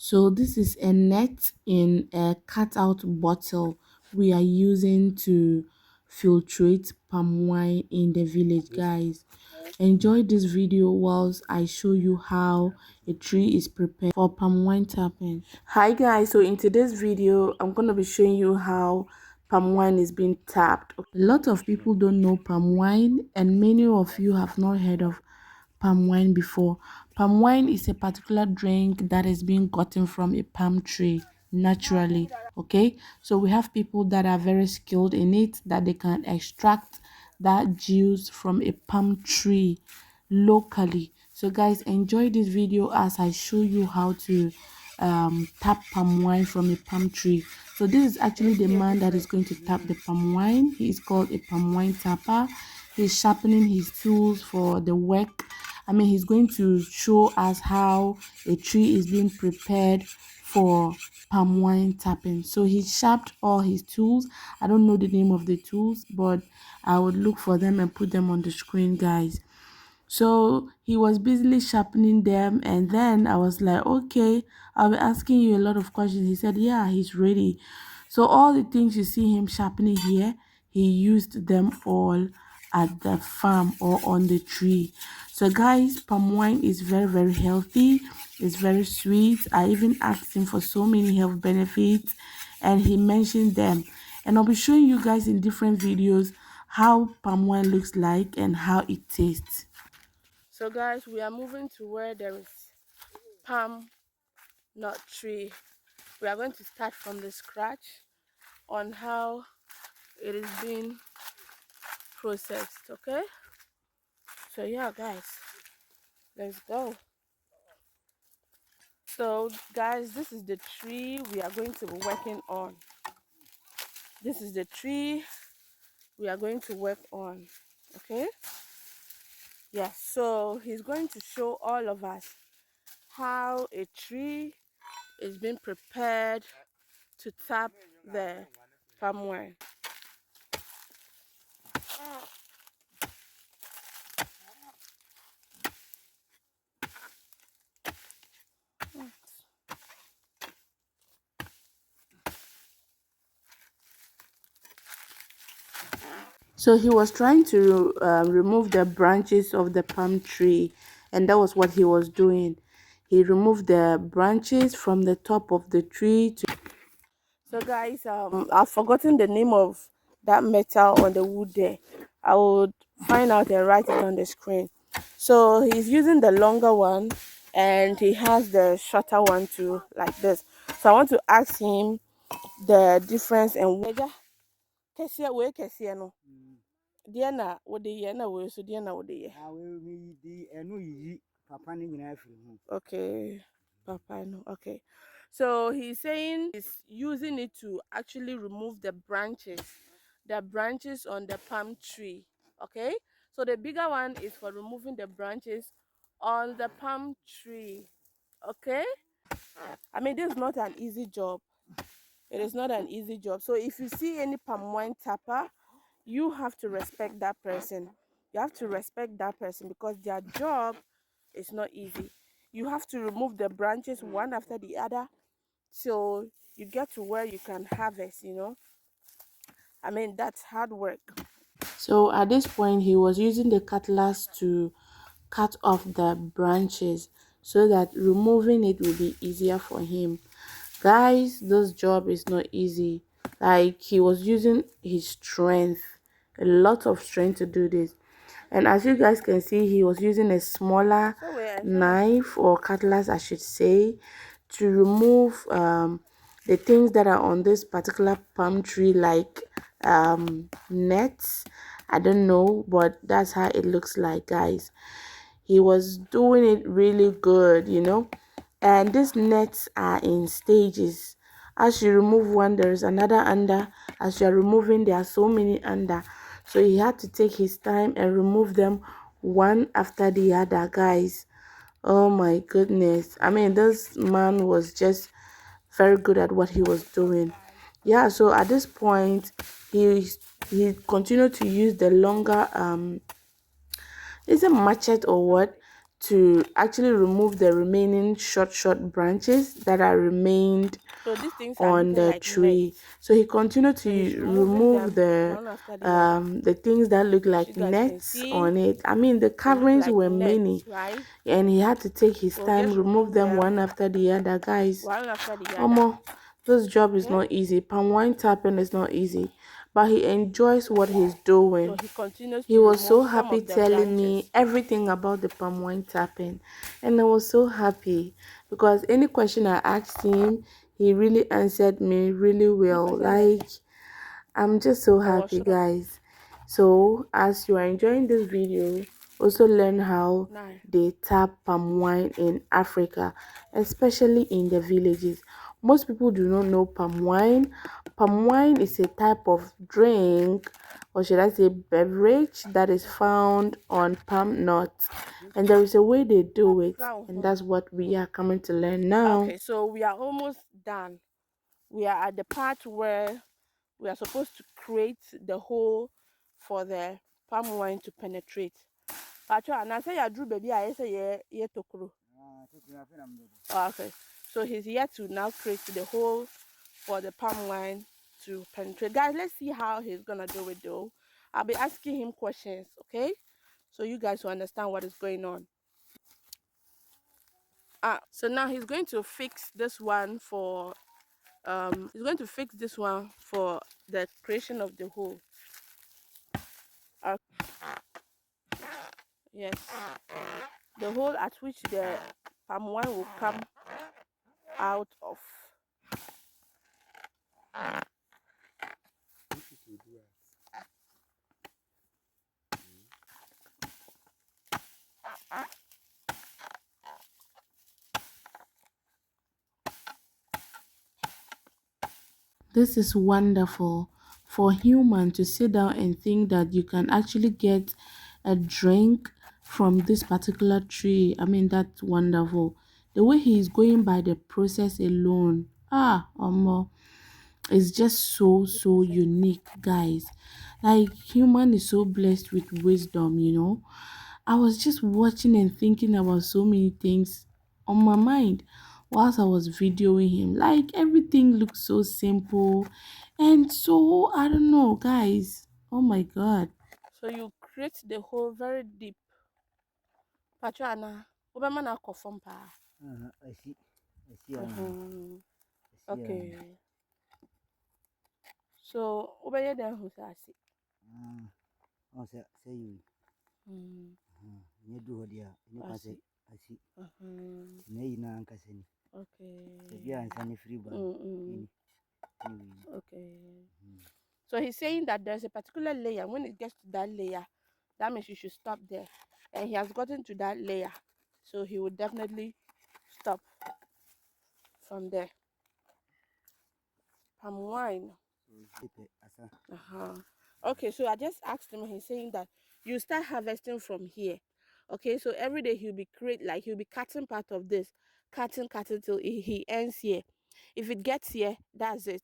So this is a net in a cutout bottle we are using to filtrate palm wine in the village, guys. Enjoy this video whilst I show you how a tree is prepared for palm wine tapping. Hi guys, so in today's video I'm going to be showing you how palm wine is being tapped. A lot of people don't know palm wine, and many of you have not heard of palm wine before. Palm wine is a particular drink that is being gotten from a palm tree naturally. Okay, so we have people that are very skilled in it, that they can extract that juice from a palm tree locally. So guys, enjoy this video as I show you how to tap palm wine from a palm tree. So this is actually the man that is going to tap the palm wine. He is called a palm wine tapper. He's sharpening his tools for the work. I mean, he's going to show us how a tree is being prepared for palm wine tapping. So he sharpened all his tools. I don't know the name of the tools, but I would look for them and put them on the screen, guys. So he was busily sharpening them, and then I was like, okay, I'll be asking you a lot of questions. He said, yeah, he's ready. So all the things you see him sharpening here, he used them all at the farm or on the tree. So guys, palm wine is very healthy. It's very sweet. I even asked him for so many health benefits, and he mentioned them. And I'll be showing you guys in different videos how palm wine looks like and how it tastes. So guys, we are moving to where there is palm nut tree. We are going to start from the scratch on how it is being processed. Okay, so yeah guys, let's go. So guys, this is the tree we are going to be working on. This is the tree we are going to work on. Okay, yeah, so he's going to show all of us how a tree is being prepared to tap the palm wine. So he was trying to remove the branches of the palm tree, and that was what he was doing. He removed the branches from the top of the tree. So guys, I've forgotten the name of that metal on the wood there. I would find out and write it on the screen. So he's using the longer one, and he has the shorter one too, like this. So I want to ask him the difference and whether deɛ na wode yɛ na wei so deɛ na wode yɛ. We di ɛno yiyi papa ne nyinaa firi mu. Okay, papa no. Okay, so he's saying he's using it to actually remove the branches on the palm tree. Okay, so the bigger one is for removing the branches on the palm tree. Okay, I mean, this is not an easy job. It is not an easy job. So if you see any palm wine tapper, you have to respect that person. You have to respect that person because their job is not easy. You have to remove the branches one after the other so you get to where you can harvest, you know. I mean, that's hard work. So at this point, he was using the cutlass to cut off the branches so that removing it will be easier for him. Guys, this job is not easy. Like, he was using his strength, a lot of strength to do this. And as you guys can see, he was using a smaller knife or cutlass, I should say, to remove the things that are on this particular palm tree, like nets. I don't know, but that's how it looks like, guys. He was doing it really good, you know. And these nets are in stages. As you remove one, there is another under. As you are removing, there are so many under. So he had to take his time and remove them one after the other, guys. Oh my goodness. I mean, this man was just very good at what he was doing. Yeah, so at this point, he continued to use the longer is it machete or what, to actually remove the remaining short branches that are remained So these things are on looking the like tree. nets. So he continued So he's to removing remove them one after the other. the things that look As like you guys can nets see, on it. I mean, the they look coverings like were nets, many, right? and he had to take his So time, just remove remove them them one after the other, guys. one after the other. Omo, this job is Okay. not easy. Palm wine tapping is not easy, but he enjoys what he's So doing. he continues He to was remove so some happy of the telling me branches. everything about the palm wine tapping, and I was so happy because any question I asked him, he really answered me really well. Like, I'm just so I was happy, sure. guys. So as you are enjoying this video, also learn how Nice. they tap palm wine in Africa, especially in the villages. Most people do not know palm wine. Palm wine is a type of drink, or should I say beverage, that is found on palm nuts, and there is a way they do it, and that's what we are coming to learn now. Okay, so we are almost done. We are at the part where we are supposed to create the hole for the palm wine to penetrate. Pacho, and I say I drew baby, I say yeah tokuro. Okay, so he's here to now create the hole for the palm wine to penetrate. Guys, let's see how he's gonna do it though. I'll be asking him questions, okay? So you guys will understand what is going on. So now he's going to fix this one for the creation of the hole. Uh, yes, the hole at which the palm wine will come out of. This is wonderful for human to sit down and think that you can actually get a drink from this particular tree. I mean, that's wonderful. The way he is going by the process alone, it's just so unique, guys. Like, human is so blessed with wisdom, you know. I was just watching and thinking about so many things on my mind whilst I was videoing him. Like, everything looks so simple and so, I don't know, guys. Oh my god. So you create the hole very deep. Patrana, ubema na kofompa. I see. I see. Mhm. I see. Okay. So ubeye den who say. Oh, say you. Mm. You do dia. You I can say. see. I see. Mhm. Nay na ankasani. Say Okay. be ansani free ban. Mm-mm. Anyway. Okay. So he's saying that there's a particular layer. When it gets to that layer, that means you should stop there. And he has gotten to that layer. So he would definitely stop from there. Palm wine. Uh-huh. Okay, so I just asked him, he's saying that you start harvesting from here. Okay, so every day he'll be cutting part of this, cutting till he ends here. If it gets here, that's it.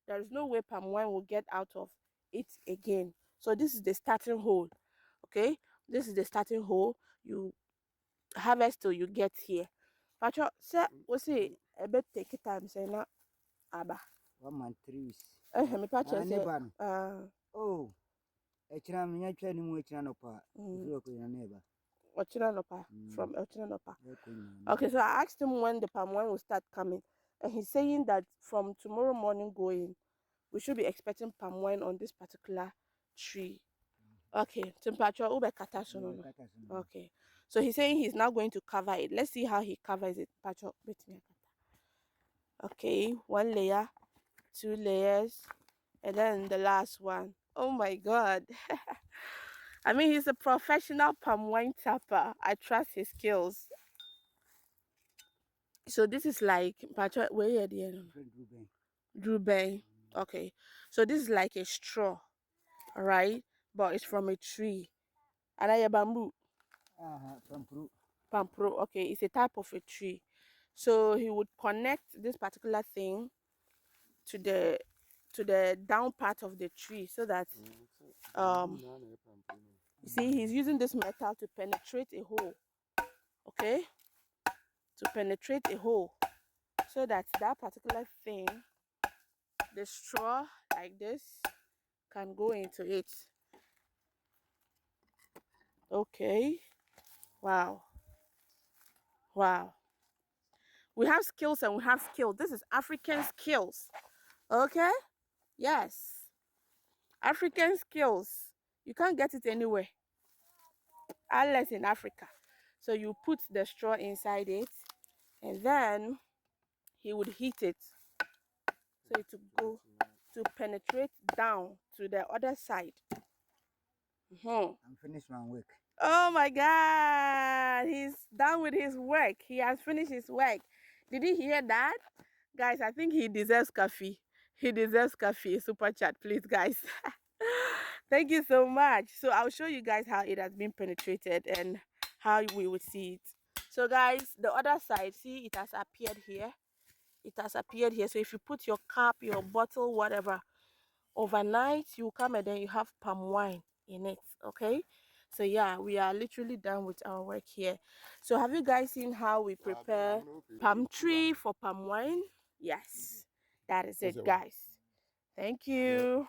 There is no way palm wine will get out of it again. So this is the starting hole. Okay, this is the starting hole. You harvest till you get here. Pacho, say we say a bit take time, say na aba. 1 month 3 weeks. Me pacho say Neighbor. Oh. Echina minya twa ni mu echina no pa. mm. Ifu ko na neighbor. Ochinanopa, from Ochinanopa. Ya ko na. Okay, so I asked him when the palm wine will start coming, and he's saying that from tomorrow morning going, we should be expecting palm wine on this particular tree. Okay, temperature ube kata so no. Okay, so he's saying he's now going to cover it. Let's see how he covers it. Temperature, wait me kata. Okay, one layer, two layers, and then the last one. Oh my God. I mean, he's a professional palm wine tapper. I trust his skills. So this is like where you the end? Drew Bay. Okay. So this is like a straw, right? But it's from a tree. And I bamboo. Pampru. Pampro. Okay, it's a type of a tree. So he would connect this particular thing to the down part of the tree so that you see he's using this metal to penetrate a hole okay, to penetrate a hole so that that particular thing, the straw like this, can go into it. Okay. Wow. Wow. We have skills and we have skills. This is African skills. Okay? Yes. African skills. You can't get it anywhere unless in Africa. So you put the straw inside it and then he would heat it so it to go to penetrate down to the other side. I'm finished my work. Oh my God, he's done with his work. He has finished his work. Did you hear that? Guys, I think he deserves coffee. He deserves coffee. Super chat, please, guys. Thank you so much. So I'll show you guys how it has been penetrated and how we would see it. So guys, the other side, see, it has appeared here. It has appeared here. So if you put your cup, your bottle, whatever, overnight, you come and then you have palm wine in it. Okay. So yeah, we are literally done with our work here. So have you guys seen how we prepare palm tree for palm wine? Yes, that is it, guys. Thank you.